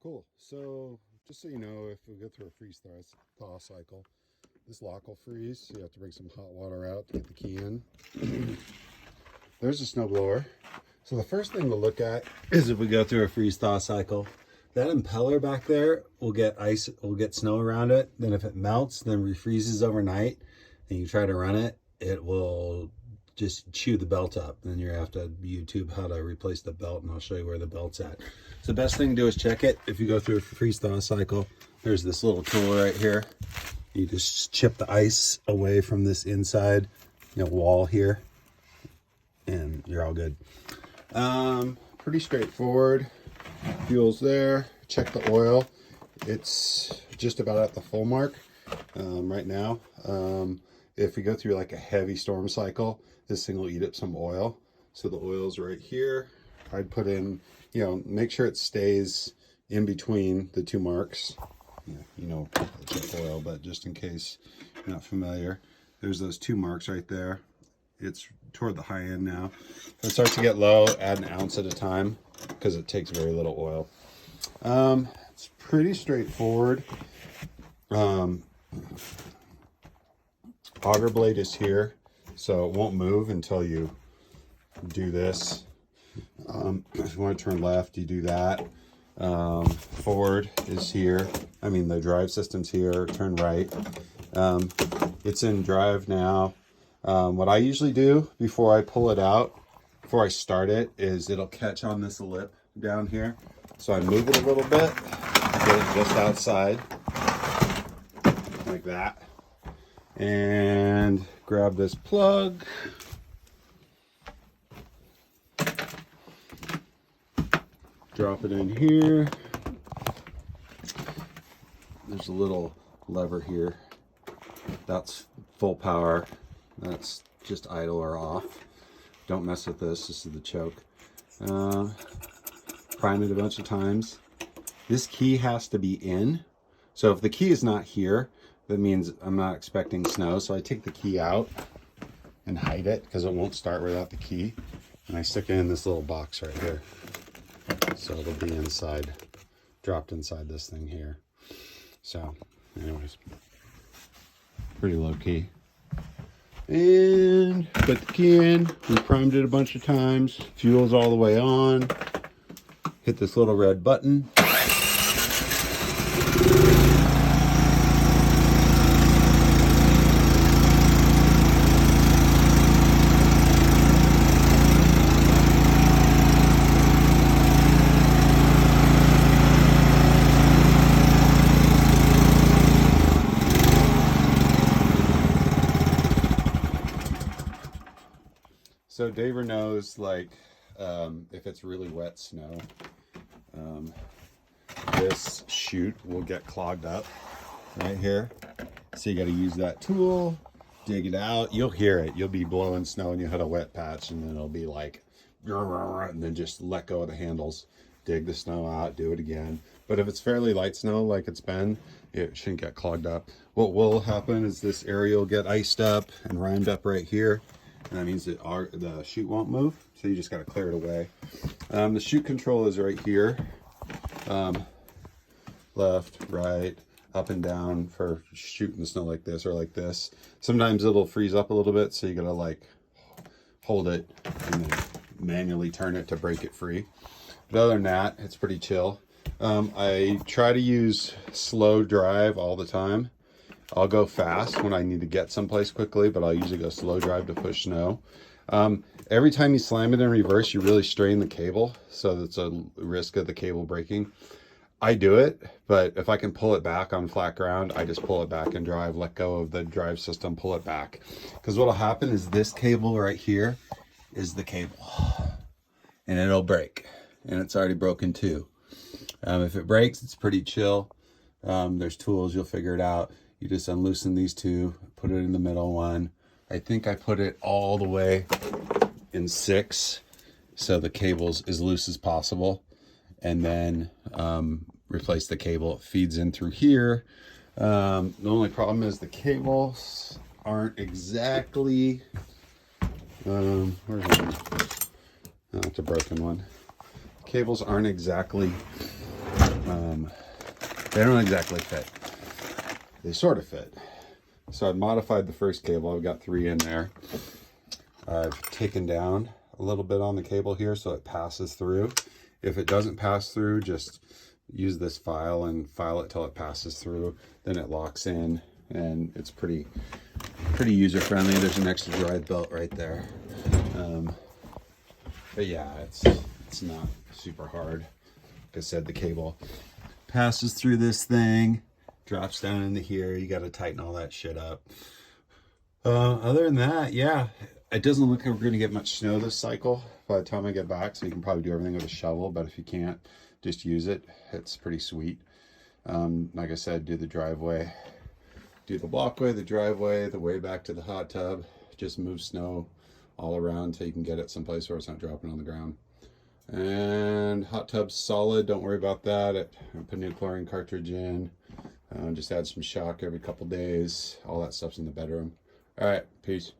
Cool. So just so you know, if we go through a freeze-thaw cycle, this lock will freeze. So you have to bring some hot water out to get the key in. There's a snowblower. So the first thing to look at is if we go through a freeze-thaw cycle, that impeller back there will get ice, will get snow around it. Then if it melts, then refreezes overnight, and you try to run it, it will just chew the belt up. Then you have to YouTube how to replace the belt, and I'll show you where the belt's at. So the best thing to do is check it. If you go through a freeze-thaw cycle, there's this little tool right here. You just chip the ice away from this inside, wall here, and you're all good. Pretty straightforward. Fuel's there. Check the oil. It's just about at the full mark right now. If we go through like a heavy storm cycle, this thing will eat up some oil. So the oil's right here. I'd put in, make sure it stays in between the two marks. Check oil, but just in case you're not familiar, there's those two marks right there. It's toward the high end now. If it starts to get low, add an ounce at a time because it takes very little oil. It's pretty straightforward. Auger blade is here, so it won't move until you do this. If you want to turn left, you do that. Forward is here. The drive system's here. Turn right. It's in drive now. What I usually do before I pull it out, before I start it, is it'll catch on this lip down here. So I move it a little bit, get it just outside, like that. And grab this plug. Drop it in here. There's a little lever here. That's full power. That's just idle or off. Don't mess with this. This is the choke. Prime it a bunch of times. This key has to be in. So if the key is not here, that means I'm not expecting snow. So I take the key out and hide it because it won't start without the key. And I stick it in this little box right here. So it'll be inside, dropped inside this thing here. So anyways, pretty low key. And put the key in. We primed it a bunch of times. Fuel's all the way on. Hit this little red button. So Daver knows, if it's really wet snow, this chute will get clogged up right here. So you got to use that tool, dig it out. You'll hear it. You'll be blowing snow and you hit a wet patch, and then it'll be like, and then just let go of the handles, dig the snow out, do it again. But if it's fairly light snow like it's been, it shouldn't get clogged up. What will happen is this area will get iced up and rimed up right here. And that means that the chute won't move, so you just got to clear it away. The chute control is right here. Left, right, up and down for shooting the snow like this or like this. Sometimes it'll freeze up a little bit, so you got to hold it and then manually turn it to break it free. But other than that, it's pretty chill. I try to use slow drive all the time. I'll go fast when I need to get someplace quickly, but I'll usually go slow drive to push snow. Every time you slam it in reverse, you really strain the cable, so that's a risk of the cable breaking. I do it, but if I can pull it back on flat ground, I just pull it back and drive, let go of the drive system, pull it back. Because what'll happen is this cable right here is the cable, and it'll break, and it's already broken too. If it breaks, it's pretty chill. There's tools, you'll figure it out. You just unloosen these two, put it in the middle one. I think I put it all the way in 6, so the cable's as loose as possible. And then replace the cable. It feeds in through here. The only problem is the cables aren't exactly, where's one? Oh, it's a broken one. Cables aren't exactly They don't exactly fit. They sort of fit. So I've modified the first cable. I've got 3 in there. I've taken down a little bit on the cable here so it passes through. If it doesn't pass through, just use this file and file it till it passes through. Then it locks in, and it's pretty user friendly. There's an extra drive belt right there. But yeah, it's not super hard. Like I said, the cable passes through this thing, drops down into here. You got to tighten all that shit up. Other than that, yeah, it doesn't look like we're going to get much snow this cycle by the time I get back, so you can probably do everything with a shovel, but if you can't, just use it. It's pretty sweet. Like I said, do the driveway, do the walkway, the driveway, the way back to the hot tub. Just move snow all around until you can get it someplace where it's not dropping on the ground. And hot tub's solid, don't worry about that. I put a new chlorine cartridge in. Just add some shock every couple days. All that stuff's in the bedroom. All right, peace.